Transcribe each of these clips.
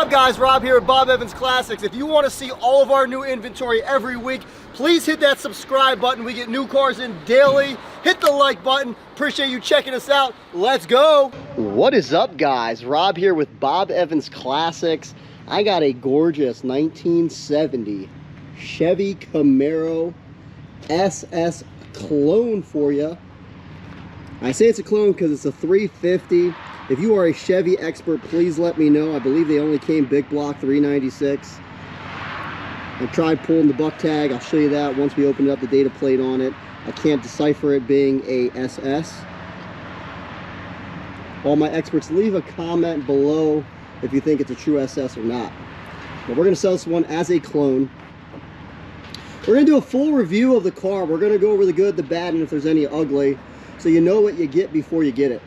up, guys? Rob here with Bob Evans Classics. If you want to see all of our new inventory every week, please hit that subscribe button. We get new cars in daily. Hit the like button. Appreciate you checking us out. Let's go. What is up, guys? Rob here with Bob Evans Classics. I got a gorgeous 1970 Chevy Camaro SS clone for you. I say it's a clone because it's a 350. If you are a Chevy expert, please let me know. I believe they only came big block 396. I tried pulling the buck tag. I'll show you that once we open up the data plate on it. I can't decipher it being a SS. All my experts, leave a comment below if you think it's a true SS or not. But we're going to sell this one as a clone. We're going to do a full review of the car. We're going to go over the good, the bad, and if there's any ugly, so you know what you get before you get it.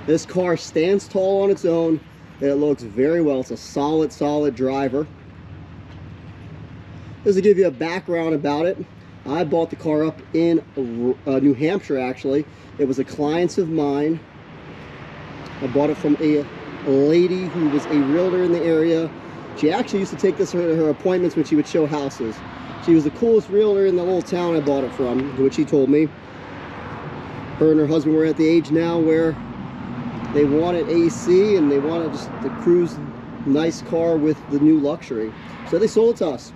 This car stands tall on its own, and it looks very well. It's a solid driver. Just to give you a background about it, I bought the car up in New Hampshire, actually. It was a client of mine. I bought it from a lady who was a realtor in the area. She actually used to take this to her appointments when she would show houses. She was the coolest realtor in the little town I bought it from, which she told me. Her and her husband were at the age now where they wanted AC and they wanted just the cruise nice car with the new luxury. So they sold it to us.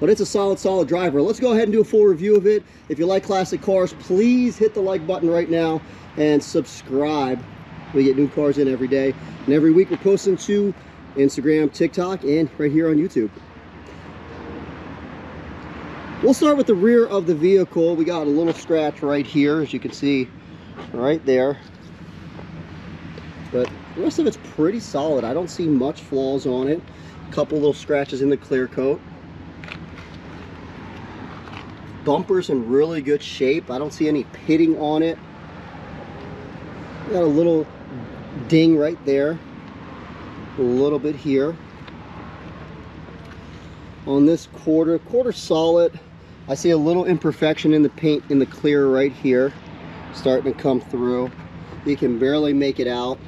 But it's a solid driver. Let's go ahead and do a full review of it. If you like classic cars, please hit the like button right now and subscribe. We get new cars in every day. And every week we're posting to Instagram, TikTok, and right here on YouTube. We'll start with the rear of the vehicle. We got a little scratch right here, as you can see right there. But the rest of it's pretty solid. I don't see much flaws on it. A couple little scratches in the clear coat. Bumper's in really good shape. I don't see any pitting on it. Got a little ding right there. A little bit here. On this quarter solid. I see a little imperfection in the paint in the clear right here. Starting to come through. You can barely make it out.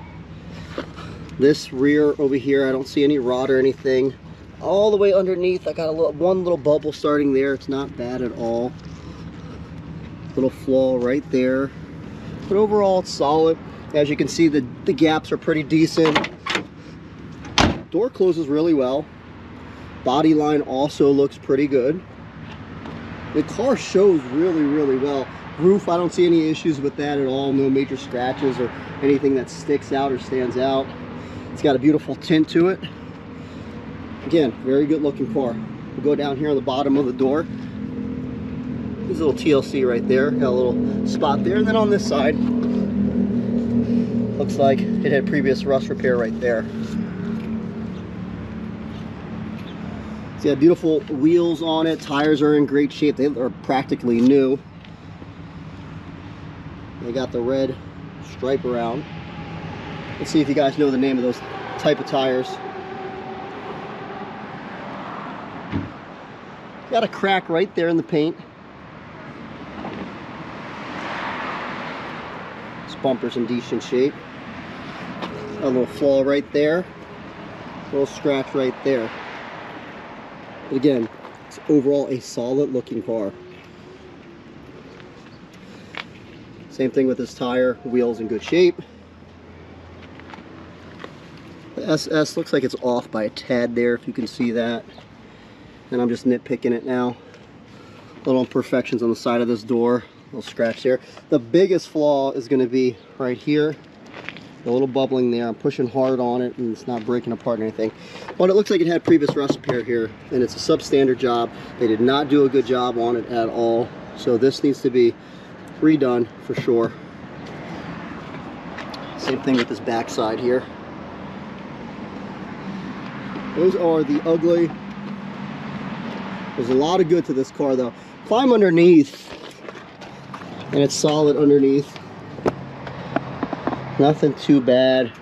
This rear over here, I don't see any rot or anything. All the way underneath, I got one little bubble starting there. It's not bad at all. Little flaw right there. But overall, it's solid. As you can see, the gaps are pretty decent. Door closes really well. Body line also looks pretty good. The car shows really well. Roof, I don't see any issues with that at all. No major scratches or anything that sticks out or stands out. It's got a beautiful tint to it. Again, very good looking car. We'll go down here on the bottom of the door. There's a little TLC right there. Got a little spot there. And then on this side, looks like it had previous rust repair right there. It's got beautiful wheels on it. Tires are in great shape. They are practically new. They got the red stripe around. Let's see if you guys know the name of those type of tires. Got a crack right there in the paint. This bumper's in decent shape. A little flaw right there. A little scratch right there. But again, it's overall a solid looking car. Same thing with this tire. Wheels in good shape. The SS looks like it's off by a tad there, if you can see that. And I'm just nitpicking it now. Little imperfections on the side of this door. Little scratch there. The biggest flaw is going to be right here. A little bubbling there. I'm pushing hard on it and it's not breaking apart or anything. But it looks like it had previous rust repair here. And it's a substandard job. They did not do a good job on it at all. So this needs to be redone for sure. Same thing with this back side here. Those are the ugly. There's a lot of good to this car though. Climb underneath and it's solid underneath. Nothing too bad.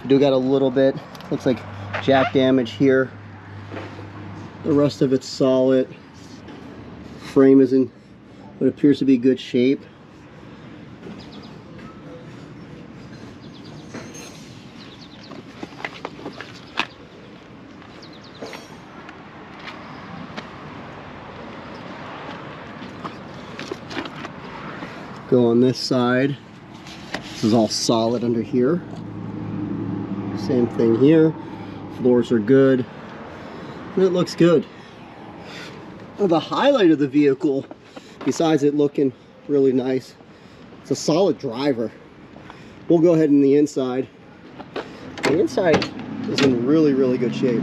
Do got a little bit, looks like jack damage here. The rest of it's solid. Frame is in what appears to be good shape. Go on this side. This is all solid under here. Same thing here. Floors are good. And it looks good. Well, the highlight of the vehicle, besides it looking really nice, it's a solid driver. We'll go ahead in the inside. The inside is in really, really good shape.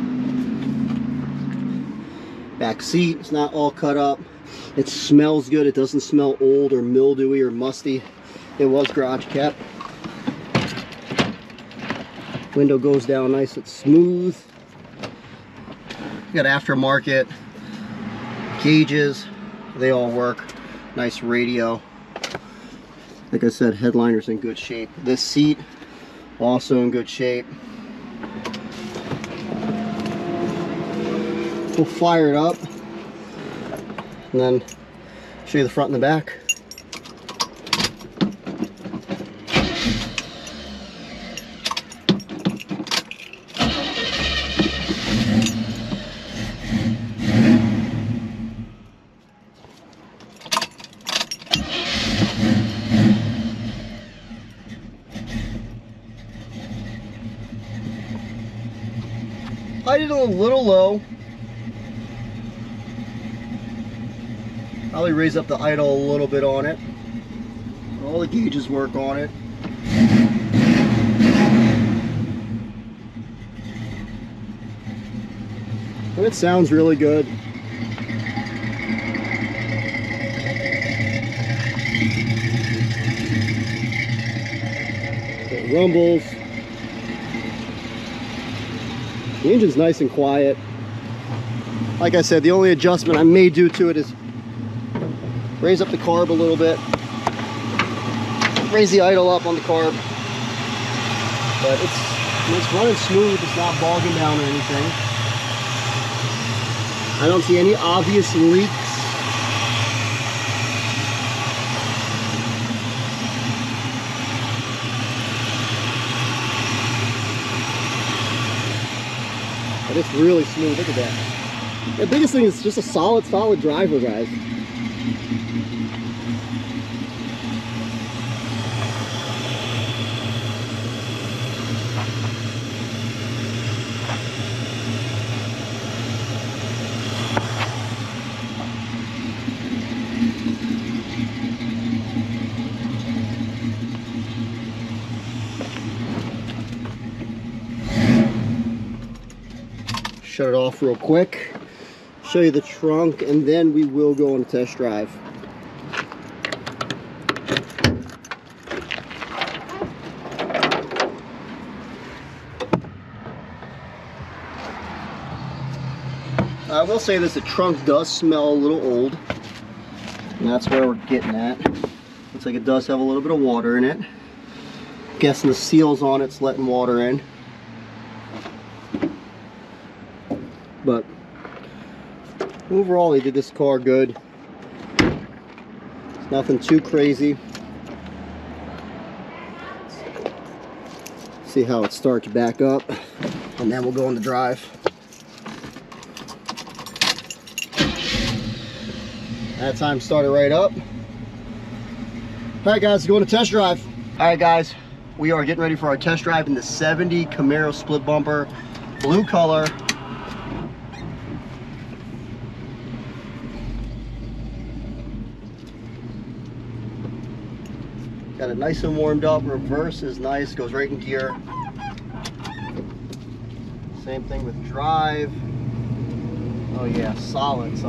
Back seat is not all cut up. It smells good. It doesn't smell old or mildewy or musty. It was garage kept. Window goes down nice and smooth. You got aftermarket gauges. They all work. Nice radio. Like I said, headliner's in good shape. This seat, also in good shape. We'll fire it up and then show you the front and the back. I did it a little low. Probably raise up the idle a little bit on it. All the gauges work on it. And it sounds really good. It rumbles. The engine's nice and quiet. Like I said, the only adjustment I may do to it is raise up the carb a little bit, raise the idle up on the carb, but it's running smooth. It's not bogging down or anything. I don't see any obvious leaks. But it's really smooth. Look at that. The biggest thing is just a solid driver, guys. Shut it off real quick, show you the trunk, and then we will go on a test drive. I will say this, the trunk does smell a little old, and that's where we're getting at. Looks like it does have a little bit of water in it. Guessing the seals on it's letting water in. But overall, they did this car good. It's nothing too crazy. See how it starts back up, and then we'll go on the drive. That time started right up. All right, guys, going to test drive. All right, guys, we are getting ready for our test drive in the 70 Camaro split bumper, blue color. Got it nice and warmed up. Reverse is nice, goes right in gear. Same thing with drive. Oh yeah, solid.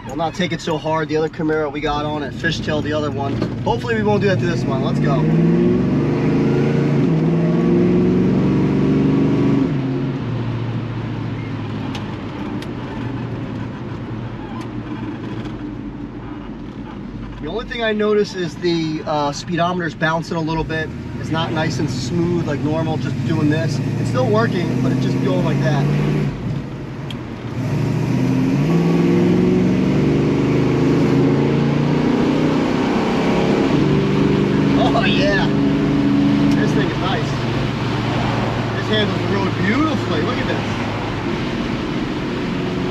We'll not take it so hard. The other Camaro we got on it, fishtailed the other one. Hopefully we won't do that to this one. Let's go. The only thing I notice is the speedometer's bouncing a little bit. It's not nice and smooth like normal, just doing this. It's still working, but it's just going like that. Oh yeah, this thing is nice. This handles the road beautifully. Look at this.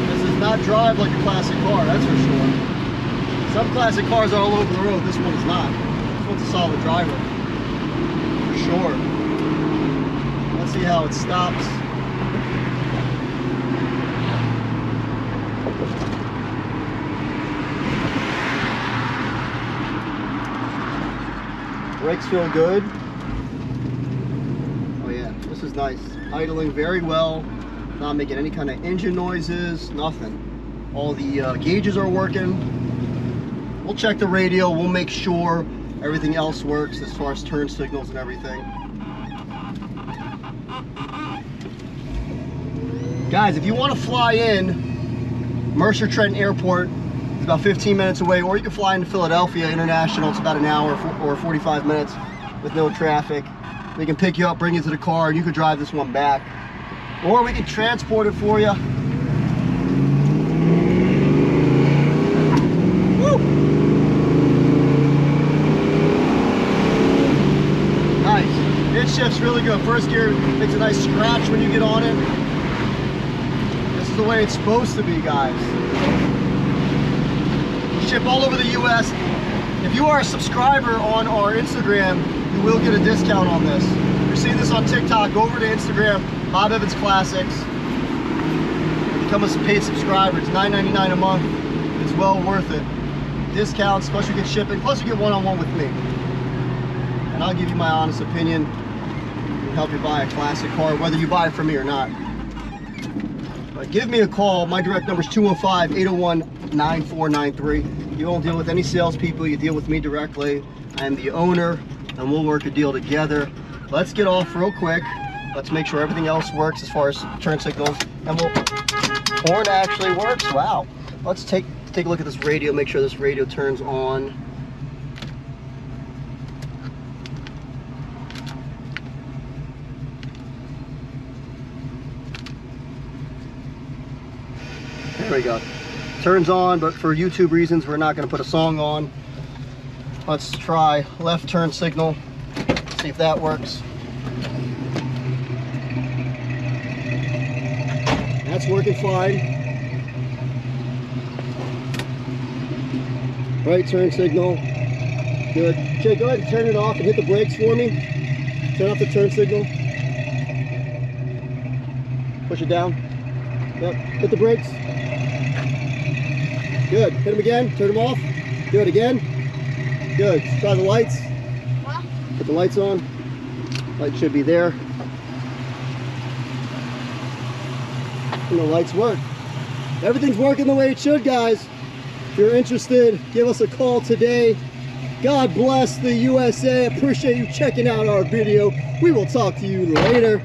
This is not drive like a classic car, that's for sure. Some classic cars are all over the road, this one is not. This one's a solid driver, for sure. Let's see how it stops. Brakes feel good. Oh yeah, this is nice. Idling very well. Not making any kind of engine noises, nothing. All the gauges are working. We'll check the radio. We'll make sure everything else works as far as turn signals and everything. Guys, if you want to fly in, Mercer Trenton Airport is about 15 minutes away, or you can fly into Philadelphia International. It's about an hour or 45 minutes with no traffic. We can pick you up, bring you to the car, and you can drive this one back. Or we can transport it for you. Woo! Nice. It shifts really good. First gear makes a nice scratch when you get on it. This is the way it's supposed to be, guys. We ship all over the US. If you are a subscriber on our Instagram, you will get a discount on this. If you're seeing this on TikTok, go over to Instagram, Bob Evans Classics. Become a paid subscriber. It's $9.99 a month. It's well worth it. Discounts, plus you get shipping, plus you get one-on-one with me. And I'll give you my honest opinion and help you buy a classic car, whether you buy it from me or not. But give me a call. My direct number is 215-801-9493. You don't deal with any salespeople. You deal with me directly. I am the owner, and we'll work a deal together. Let's get off real quick. Let's make sure everything else works as far as turn signals. And horn actually works. Wow. Let's take a look at this radio, make sure this radio turns on. There we go. Turns on, but for YouTube reasons, we're not going to put a song on. Let's try left turn signal. See if that works. That's working fine. Right turn signal. Good. Okay, go ahead and turn it off and hit the brakes for me. Turn off the turn signal. Push it down. Yep. Hit the brakes. Good. Hit them again. Turn them off. Do it again. Good. Try the lights. Put the lights on. Light should be there. And the lights work. Everything's working the way it should, guys. If you're interested, give us a call today. God bless the USA. Appreciate you checking out our video. We will talk to you later.